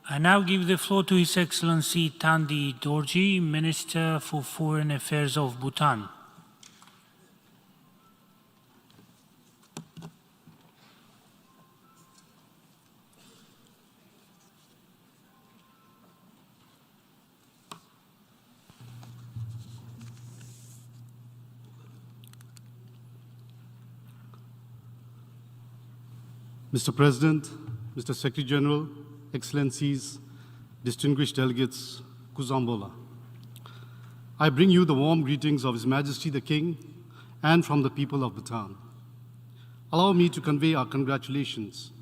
I now give the floor to His Excellency Tandin Dorji, Minister for Foreign Affairs of Bhutan. Mr. President, Mr. Secretary General, Excellencies, distinguished delegates, Kuzambola. I bring you the warm greetings of His Majesty the King and from the people of Bhutan. Allow me to convey our congratulations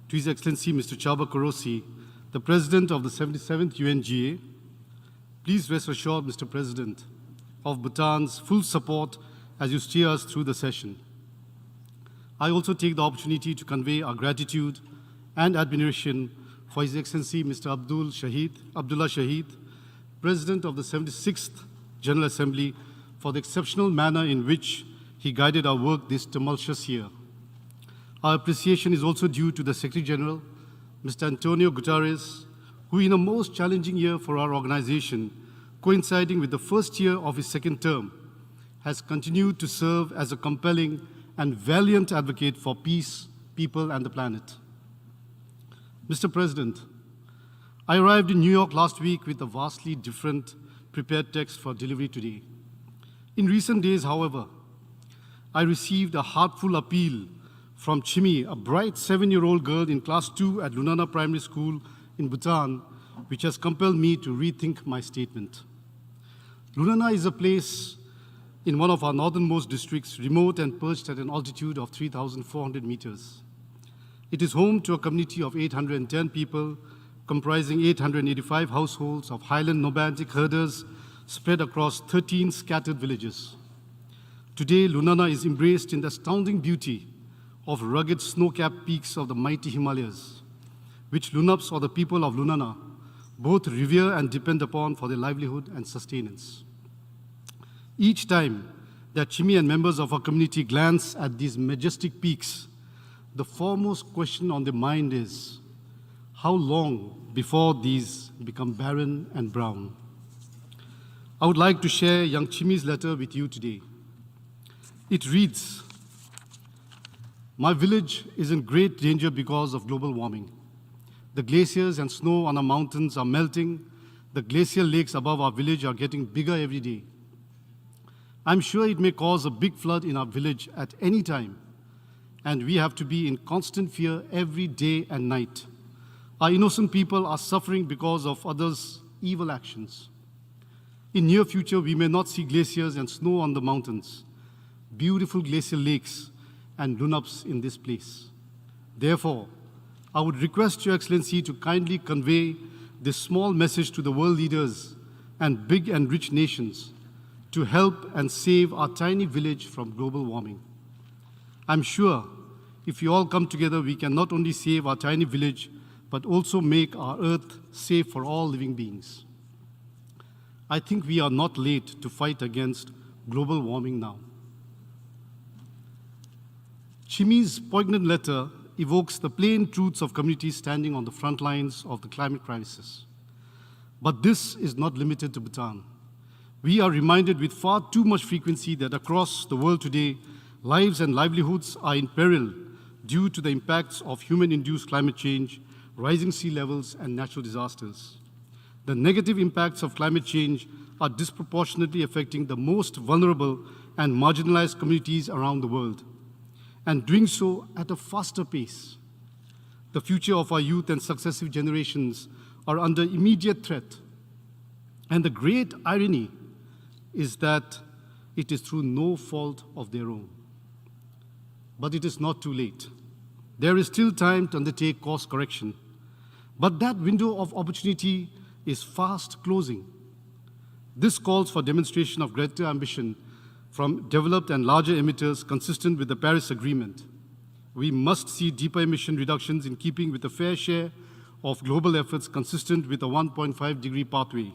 to His Excellency Mr. Chaba Korosi, the President of the 77th UNGA. Please rest assured, Mr. President, of Bhutan's full support as you steer us through the session. I also take the opportunity to convey our gratitude and admiration for His Excellency Mr. Abdullah Shahid, President of the 76th General Assembly, for the exceptional manner in which he guided our work this tumultuous year. Our appreciation is also due to the Secretary General, Mr. Antonio Guterres, who in a most challenging year for our organization, coinciding with the first year of his second term, has continued to serve as a compelling and valiant advocate for peace, people, and the planet. Mr. President, I arrived in New York last week with a vastly different prepared text for delivery today. In recent days, however, I received a heartful appeal from Chimi, a bright 7-year-old girl in class 2 at Lunana Primary School in Bhutan, which has compelled me to rethink my statement. Lunana is a place in one of our northernmost districts, remote and perched at an altitude of 3,400 meters. It is home to a community of 810 people, comprising 885 households of highland nomadic herders spread across 13 scattered villages. Today, Lunana is embraced in the astounding beauty of rugged snow-capped peaks of the mighty Himalayas, which Lunaps, or the people of Lunana, both revere and depend upon for their livelihood and sustenance. Each time that Chimi and members of our community glance at these majestic peaks, the foremost question on their mind is, how long before these become barren and brown? I would like to share young Chimi's letter with you today. It reads, "My village is in great danger because of global warming. The glaciers and snow on our mountains are melting. The glacial lakes above our village are getting bigger every day. I'm sure it may cause a big flood in our village at any time, and we have to be in constant fear every day and night. Our innocent people are suffering because of others' evil actions. In near future, we may not see glaciers and snow on the mountains, beautiful glacial lakes and lunaps in this place. Therefore, I would request Your Excellency to kindly convey this small message to the world leaders and big and rich nations to help and save our tiny village from global warming. I'm sure if we all come together, we can not only save our tiny village, but also make our earth safe for all living beings. I think we are not late to fight against global warming now." Chimi's poignant letter evokes the plain truths of communities standing on the front lines of the climate crisis. But this is not limited to Bhutan. We are reminded with far too much frequency that across the world today, lives and livelihoods are in peril due to the impacts of human-induced climate change, rising sea levels, and natural disasters. The negative impacts of climate change are disproportionately affecting the most vulnerable and marginalized communities around the world, and doing so at a faster pace. The future of our youth and successive generations are under immediate threat. And the great irony is that it is through no fault of their own. But it is not too late. There is still time to undertake course correction. But that window of opportunity is fast closing. This calls for demonstration of greater ambition from developed and larger emitters consistent with the Paris Agreement. We must see deeper emission reductions in keeping with a fair share of global efforts consistent with a 1.5-degree pathway.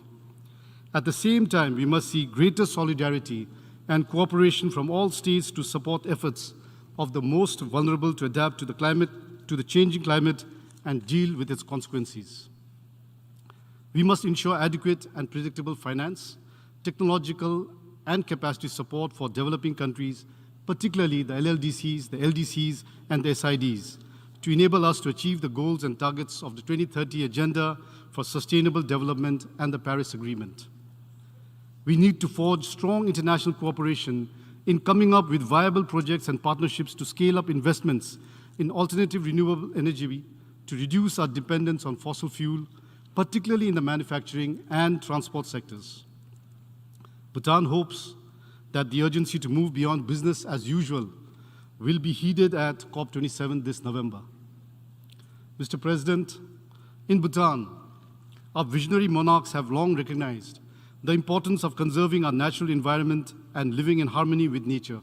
At the same time, we must see greater solidarity and cooperation from all states to support efforts of the most vulnerable to adapt to the changing climate and deal with its consequences. We must ensure adequate and predictable finance, technological and capacity support for developing countries, particularly the LLDCs, the LDCs, and the SIDs, to enable us to achieve the goals and targets of the 2030 Agenda for Sustainable Development and the Paris Agreement. We need to forge strong international cooperation in coming up with viable projects and partnerships to scale up investments in alternative renewable energy to reduce our dependence on fossil fuel, particularly in the manufacturing and transport sectors. Bhutan hopes that the urgency to move beyond business as usual will be heeded at COP27 this November. Mr. President, in Bhutan, our visionary monarchs have long recognized the importance of conserving our natural environment and living in harmony with nature.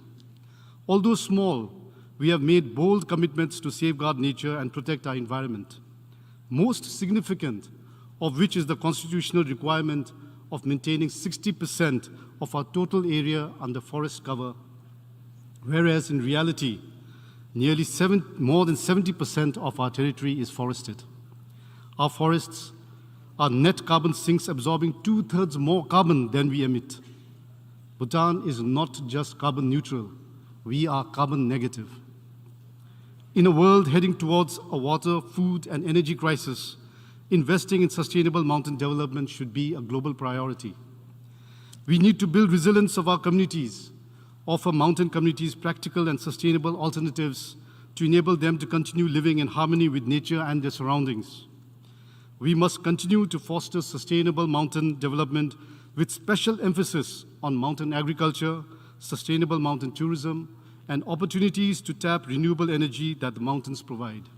Although small, we have made bold commitments to safeguard nature and protect our environment, most significant of which is the constitutional requirement of maintaining 60% of our total area under forest cover, whereas in reality, more than 70% of our territory is forested. Our forests are net carbon sinks, absorbing 2/3 more carbon than we emit. Bhutan is not just carbon neutral, we are carbon negative. In a world heading towards a water, food, and energy crisis, investing in sustainable mountain development should be a global priority. We need to build resilience of our communities, offer mountain communities practical and sustainable alternatives to enable them to continue living in harmony with nature and their surroundings. We must continue to foster sustainable mountain development with special emphasis on mountain agriculture, sustainable mountain tourism, and opportunities to tap renewable energy that the mountains provide.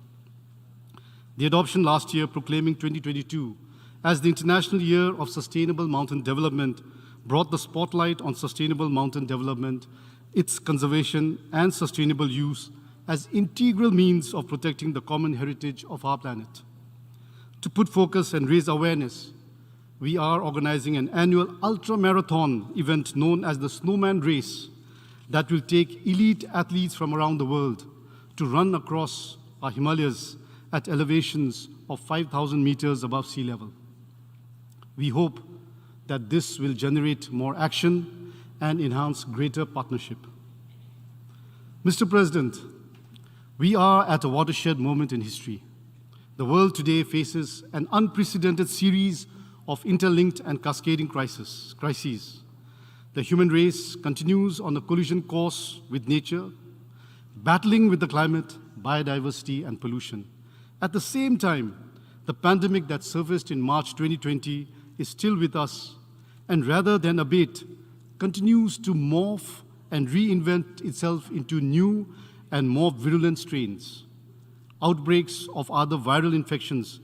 The adoption last year proclaiming 2022 as the International Year of Sustainable Mountain Development brought the spotlight on sustainable mountain development, its conservation and sustainable use as integral means of protecting the common heritage of our planet. To put focus and raise awareness, we are organizing an annual ultra-marathon event known as the Snowman Race that will take elite athletes from around the world to run across our Himalayas at elevations of 5,000 meters above sea level. We hope that this will generate more action and enhance greater partnership. Mr. President, we are at a watershed moment in history. The world today faces an unprecedented series of interlinked and cascading crises. The human race continues on a collision course with nature, battling with the climate, biodiversity, and pollution. At the same time, the pandemic that surfaced in March 2020 is still with us, and rather than abate, continues to morph and reinvent itself into new and more virulent strains. Outbreaks of other viral infections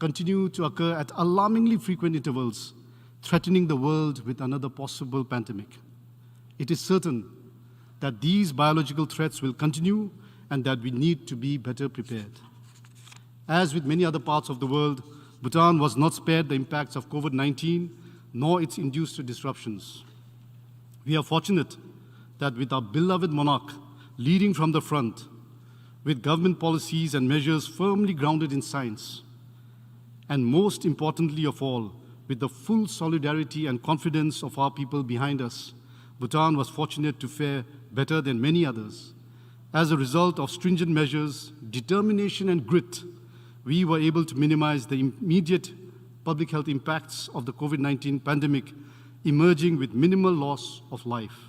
continue to occur at alarmingly frequent intervals, threatening the world with another possible pandemic. It is certain that these biological threats will continue and that we need to be better prepared. As with many other parts of the world, Bhutan was not spared the impacts of COVID-19 nor its induced disruptions. We are fortunate that with our beloved monarch leading from the front, with government policies and measures firmly grounded in science, and most importantly of all, with the full solidarity and confidence of our people behind us, Bhutan was fortunate to fare better than many others. As a result of stringent measures, determination, and grit, we were able to minimize the immediate public health impacts of the COVID-19 pandemic, emerging with minimal loss of life.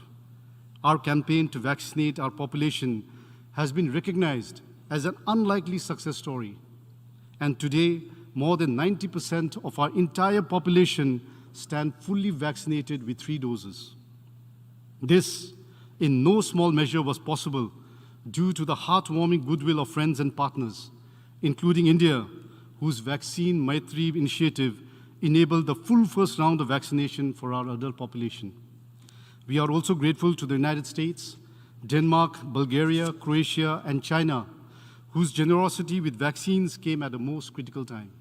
Our campaign to vaccinate our population has been recognized as an unlikely success story. And today, more than 90% of our entire population stand fully vaccinated with 3 doses. This, in no small measure, was possible due to the heartwarming goodwill of friends and partners, including India, whose Vaccine Maitri initiative enabled the full first round of vaccination for our adult population. We are also grateful to the United States, Denmark, Bulgaria, Croatia, and China, whose generosity with vaccines came at a most critical time.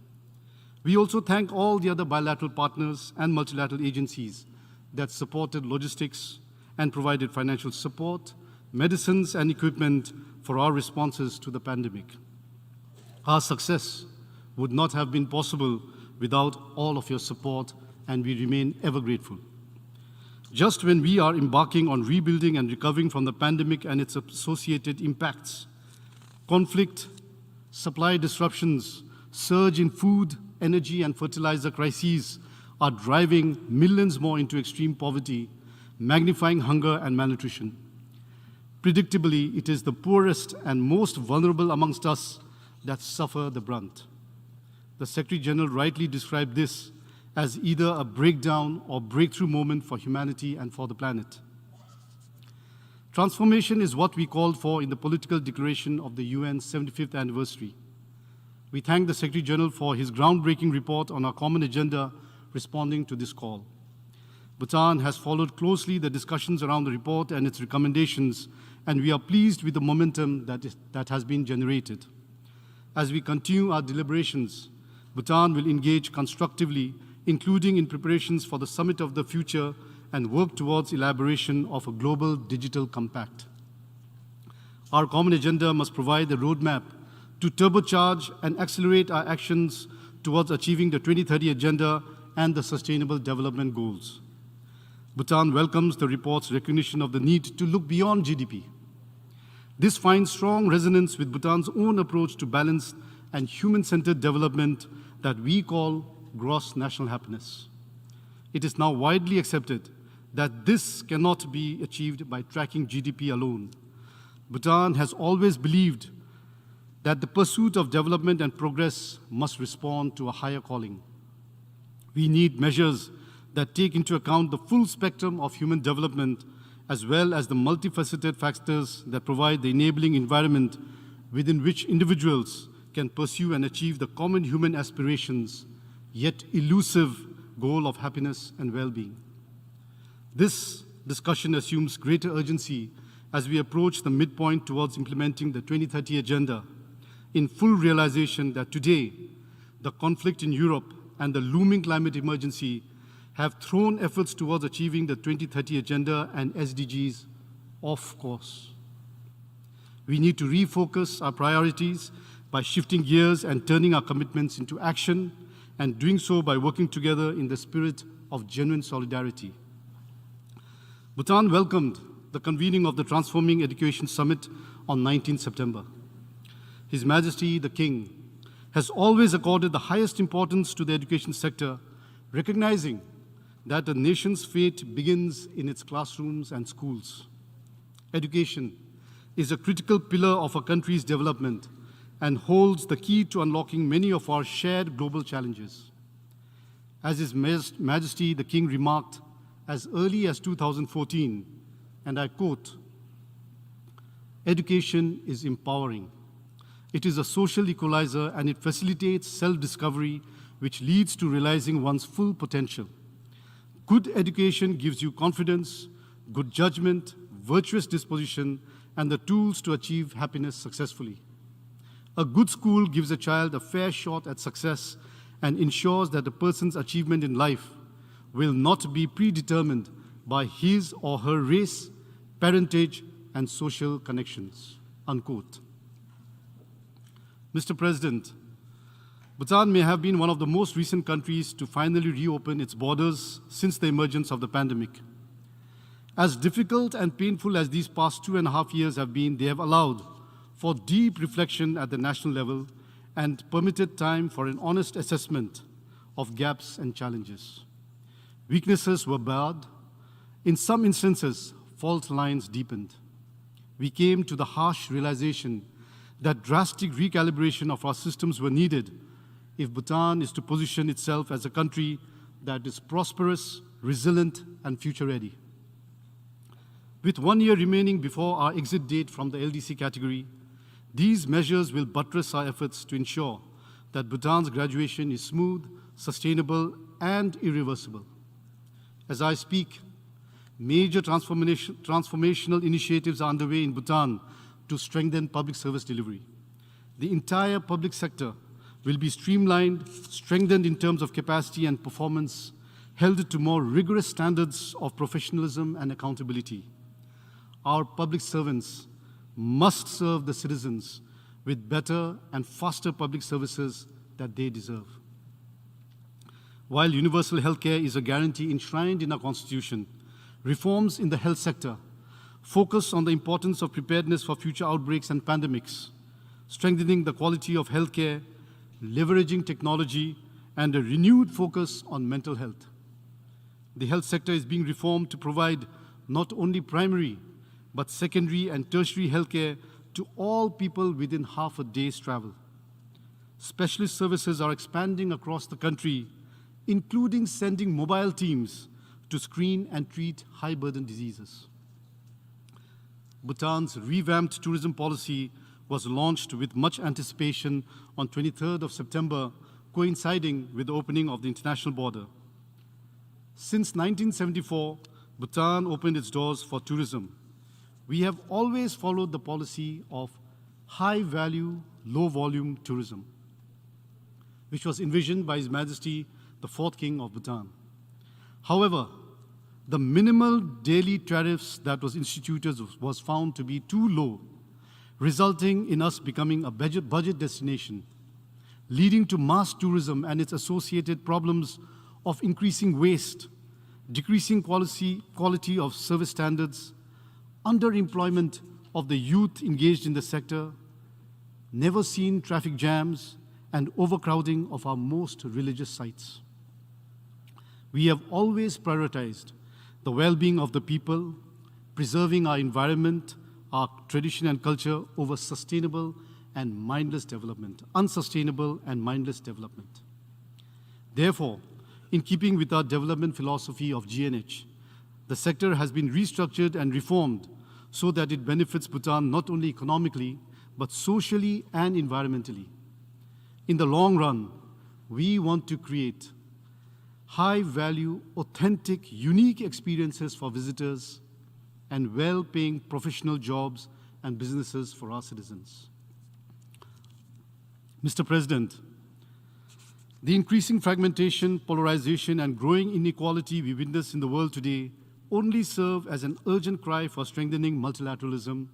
We also thank all the other bilateral partners and multilateral agencies that supported logistics and provided financial support, medicines, and equipment for our responses to the pandemic. Our success would not have been possible without all of your support, and we remain ever grateful. Just when we are embarking on rebuilding and recovering from the pandemic and its associated impacts, conflict, supply disruptions, surge in food, energy, and fertilizer crises are driving millions more into extreme poverty, magnifying hunger and malnutrition. Predictably, it is the poorest and most vulnerable amongst us that suffer the brunt. The Secretary General rightly described this as either a breakdown or breakthrough moment for humanity and for the planet. Transformation is what we called for in the political declaration of the UN's 75th anniversary. We thank the Secretary General for his groundbreaking report on our common agenda responding to this call. Bhutan has followed closely the discussions around the report and its recommendations, and we are pleased with the momentum that has been generated. As we continue our deliberations, Bhutan will engage constructively, including in preparations for the Summit of the Future, and work towards elaboration of a global digital compact. Our common agenda must provide a roadmap to turbocharge and accelerate our actions towards achieving the 2030 Agenda and the Sustainable Development Goals. Bhutan welcomes the report's recognition of the need to look beyond GDP. This finds strong resonance with Bhutan's own approach to balanced and human-centered development that we call gross national happiness. It is now widely accepted that this cannot be achieved by tracking GDP alone. Bhutan has always believed that the pursuit of development and progress must respond to a higher calling. We need measures that take into account the full spectrum of human development, as well as the multifaceted factors that provide the enabling environment within which individuals can pursue and achieve the common human aspirations, yet elusive goal of happiness and well-being. This discussion assumes greater urgency as we approach the midpoint towards implementing the 2030 Agenda, in full realization that today, the conflict in Europe and the looming climate emergency have thrown efforts towards achieving the 2030 Agenda and SDGs off course. We need to refocus our priorities by shifting gears and turning our commitments into action, and doing so by working together in the spirit of genuine solidarity. Bhutan welcomed the convening of the Transforming Education Summit on 19 September. His Majesty, the King, has always accorded the highest importance to the education sector, recognizing that a nation's fate begins in its classrooms and schools. Education is a critical pillar of a country's development and holds the key to unlocking many of our shared global challenges. As His Majesty the King remarked as early as 2014, and I quote, "Education is empowering. It is a social equalizer and it facilitates self-discovery, which leads to realizing one's full potential. Good education gives you confidence, good judgment, virtuous disposition, and the tools to achieve happiness successfully. A good school gives a child a fair shot at success and ensures that a person's achievement in life will not be predetermined by his or her race, parentage, and social connections." Unquote. Mr. President, Bhutan may have been one of the most recent countries to finally reopen its borders since the emergence of the pandemic. As difficult and painful as these past 2.5 years have been, they have allowed for deep reflection at the national level and permitted time for an honest assessment of gaps and challenges. Weaknesses were barred. In some instances, fault lines deepened. We came to the harsh realization that drastic recalibration of our systems were needed if Bhutan is to position itself as a country that is prosperous, resilient, and future-ready. With 1 year remaining before our exit date from the LDC category, these measures will buttress our efforts to ensure that Bhutan's graduation is smooth, sustainable, and irreversible. As I speak, major transformational initiatives are underway in Bhutan to strengthen public service delivery. The entire public sector will be streamlined, strengthened in terms of capacity and performance, held to more rigorous standards of professionalism and accountability. Our public servants must serve the citizens with better and faster public services that they deserve. While universal healthcare is a guarantee enshrined in our Constitution, reforms in the health sector focus on the importance of preparedness for future outbreaks and pandemics, strengthening the quality of healthcare, leveraging technology, and a renewed focus on mental health. The health sector is being reformed to provide not only primary, but secondary and tertiary healthcare to all people within half a day's travel. Specialist services are expanding across the country, including sending mobile teams to screen and treat high-burden diseases. Bhutan's revamped tourism policy was launched with much anticipation on 23rd of September, coinciding with the opening of the international border. Since 1974, Bhutan opened its doors for tourism. We have always followed the policy of high-value, low-volume tourism, which was envisioned by His Majesty, the fourth King of Bhutan. However, the minimal daily tariffs that was instituted was found to be too low, resulting in us becoming a budget destination, leading to mass tourism and its associated problems of increasing waste, decreasing quality of service standards, underemployment of the youth engaged in the sector, never-seen traffic jams, and overcrowding of our most religious sites. We have always prioritized the well-being of the people, preserving our environment, our tradition and culture over sustainable and mindless development, unsustainable and mindless development. Therefore, in keeping with our development philosophy of GNH, the sector has been restructured and reformed so that it benefits Bhutan not only economically, but socially and environmentally. In the long run, we want to create high-value, authentic, unique experiences for visitors and well-paying professional jobs and businesses for our citizens. Mr. President, the increasing fragmentation, polarization, and growing inequality we witness in the world today only serve as an urgent cry for strengthening multilateralism,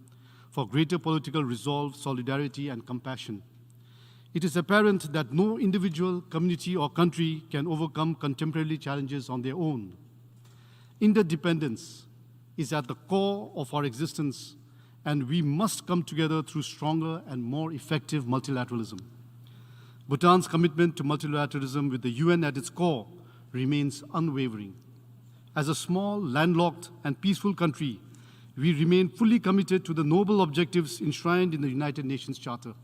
for greater political resolve, solidarity, and compassion. It is apparent that no individual, community, or country can overcome contemporary challenges on their own. Interdependence is at the core of our existence, and we must come together through stronger and more effective multilateralism. Bhutan's commitment to multilateralism with the UN at its core remains unwavering. As a small, landlocked, and peaceful country, we remain fully committed to the noble objectives enshrined in the United Nations Charter.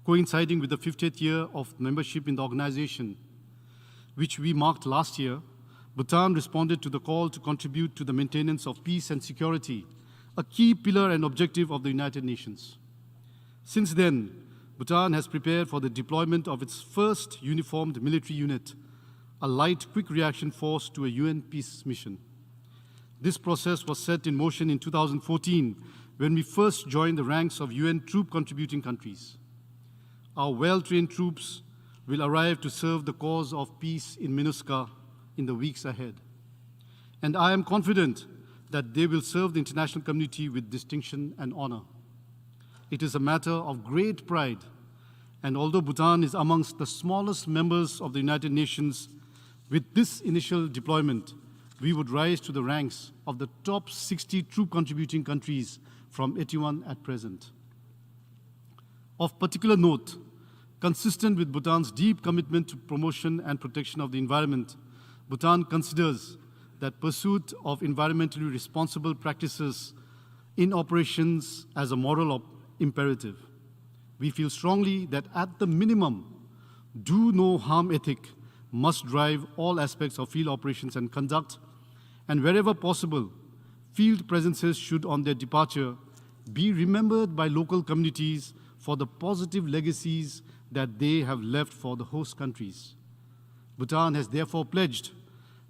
Coinciding with the 50th year of membership in the organization, which we marked last year, Bhutan responded to the call to contribute to the maintenance of peace and security, a key pillar and objective of the United Nations. Since then, Bhutan has prepared for the deployment of its first uniformed military unit, a light quick reaction force to a UN peace mission. This process was set in motion in 2014 when we first joined the ranks of UN troop contributing countries. Our well-trained troops will arrive to serve the cause of peace in MINUSCA in the weeks ahead. And I am confident that they will serve the international community with distinction and honor. It is a matter of great pride, and although Bhutan is amongst the smallest members of the United Nations, with this initial deployment, we would rise to the ranks of the top 60 troop contributing countries from 81 at present. Of particular note, consistent with Bhutan's deep commitment to promotion and protection of the environment, Bhutan considers that pursuit of environmentally responsible practices in operations as a moral imperative. We feel strongly that at the minimum, do no harm ethic must drive all aspects of field operations and conduct, and wherever possible, field presences should on their departure be remembered by local communities for the positive legacies that they have left for the host countries. Bhutan has therefore pledged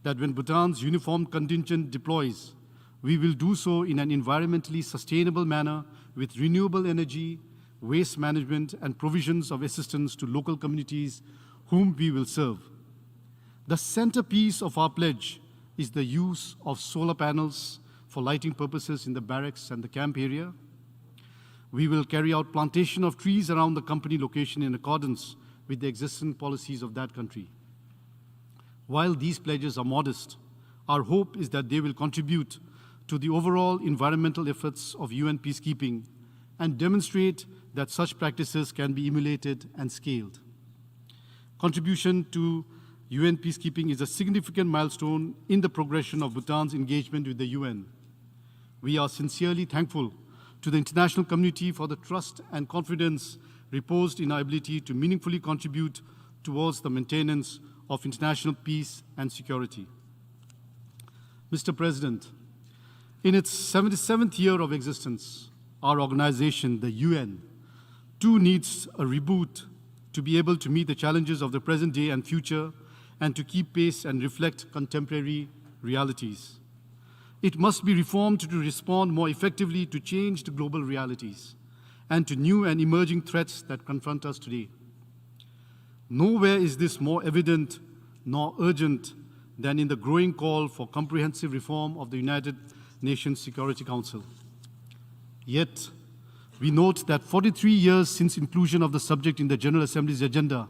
that when Bhutan's uniformed contingent deploys, we will do so in an environmentally sustainable manner with renewable energy, waste management, and provisions of assistance to local communities whom we will serve. The centerpiece of our pledge is the use of solar panels for lighting purposes in the barracks and the camp area. We will carry out plantation of trees around the company location in accordance with the existing policies of that country. While these pledges are modest, our hope is that they will contribute to the overall environmental efforts of UN peacekeeping and demonstrate that such practices can be emulated and scaled. Contribution to UN peacekeeping is a significant milestone in the progression of Bhutan's engagement with the UN. We are sincerely thankful to the international community for the trust and confidence reposed in our ability to meaningfully contribute towards the maintenance of international peace and security. Mr. President, in its 77th year of existence, our organization, the UN, too needs a reboot to be able to meet the challenges of the present day and future and to keep pace and reflect contemporary realities. It must be reformed to respond more effectively to changed global realities and to new and emerging threats that confront us today. Nowhere is this more evident nor urgent than in the growing call for comprehensive reform of the United Nations Security Council. Yet, we note that 43 years since inclusion of the subject in the General Assembly's agenda,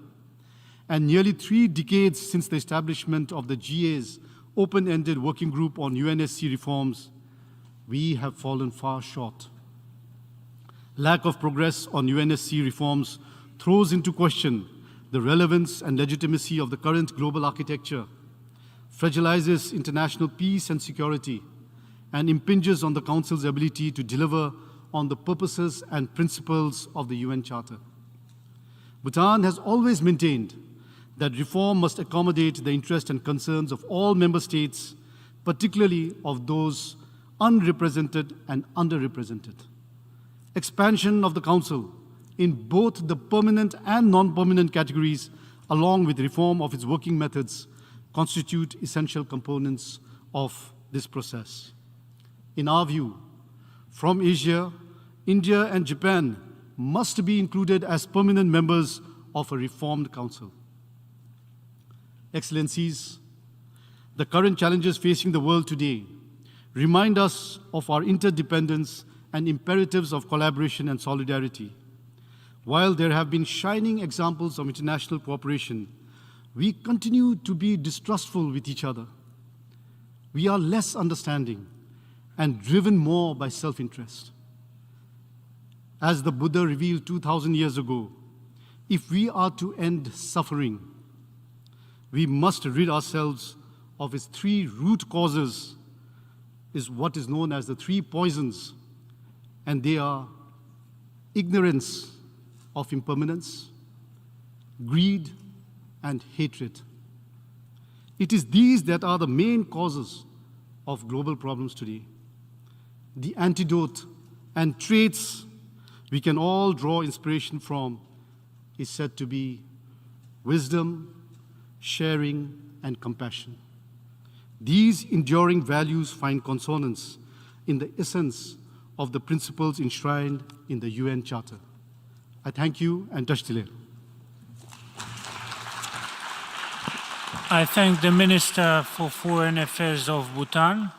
and nearly 3 decades since the establishment of the GA's open-ended working group on UNSC reforms, we have fallen far short. Lack of progress on UNSC reforms throws into question the relevance and legitimacy of the current global architecture, fragilizes international peace and security, and impinges on the Council's ability to deliver on the purposes and principles of the UN Charter. Bhutan has always maintained that reform must accommodate the interests and concerns of all member states, particularly of those unrepresented and underrepresented. Expansion of the Council in both the permanent and non-permanent categories, along with reform of its working methods, constitute essential components of this process. In our view, from Asia, India and Japan must be included as permanent members of a reformed Council. Excellencies, the current challenges facing the world today remind us of our interdependence and imperatives of collaboration and solidarity. While there have been shining examples of international cooperation, we continue to be distrustful with each other. We are less understanding and driven more by self-interest. As the Buddha revealed 2,000 years ago, if we are to end suffering, we must rid ourselves of its 3 root causes, is what is known as the 3 poisons, and they are ignorance of impermanence, greed, and hatred. It is these that are the main causes of global problems today. The antidote and traits we can all draw inspiration from is said to be wisdom, sharing, and compassion. These enduring values find consonance in the essence of the principles enshrined in the UN Charter. I thank you and Tashtile. I thank the Minister for Foreign Affairs of Bhutan.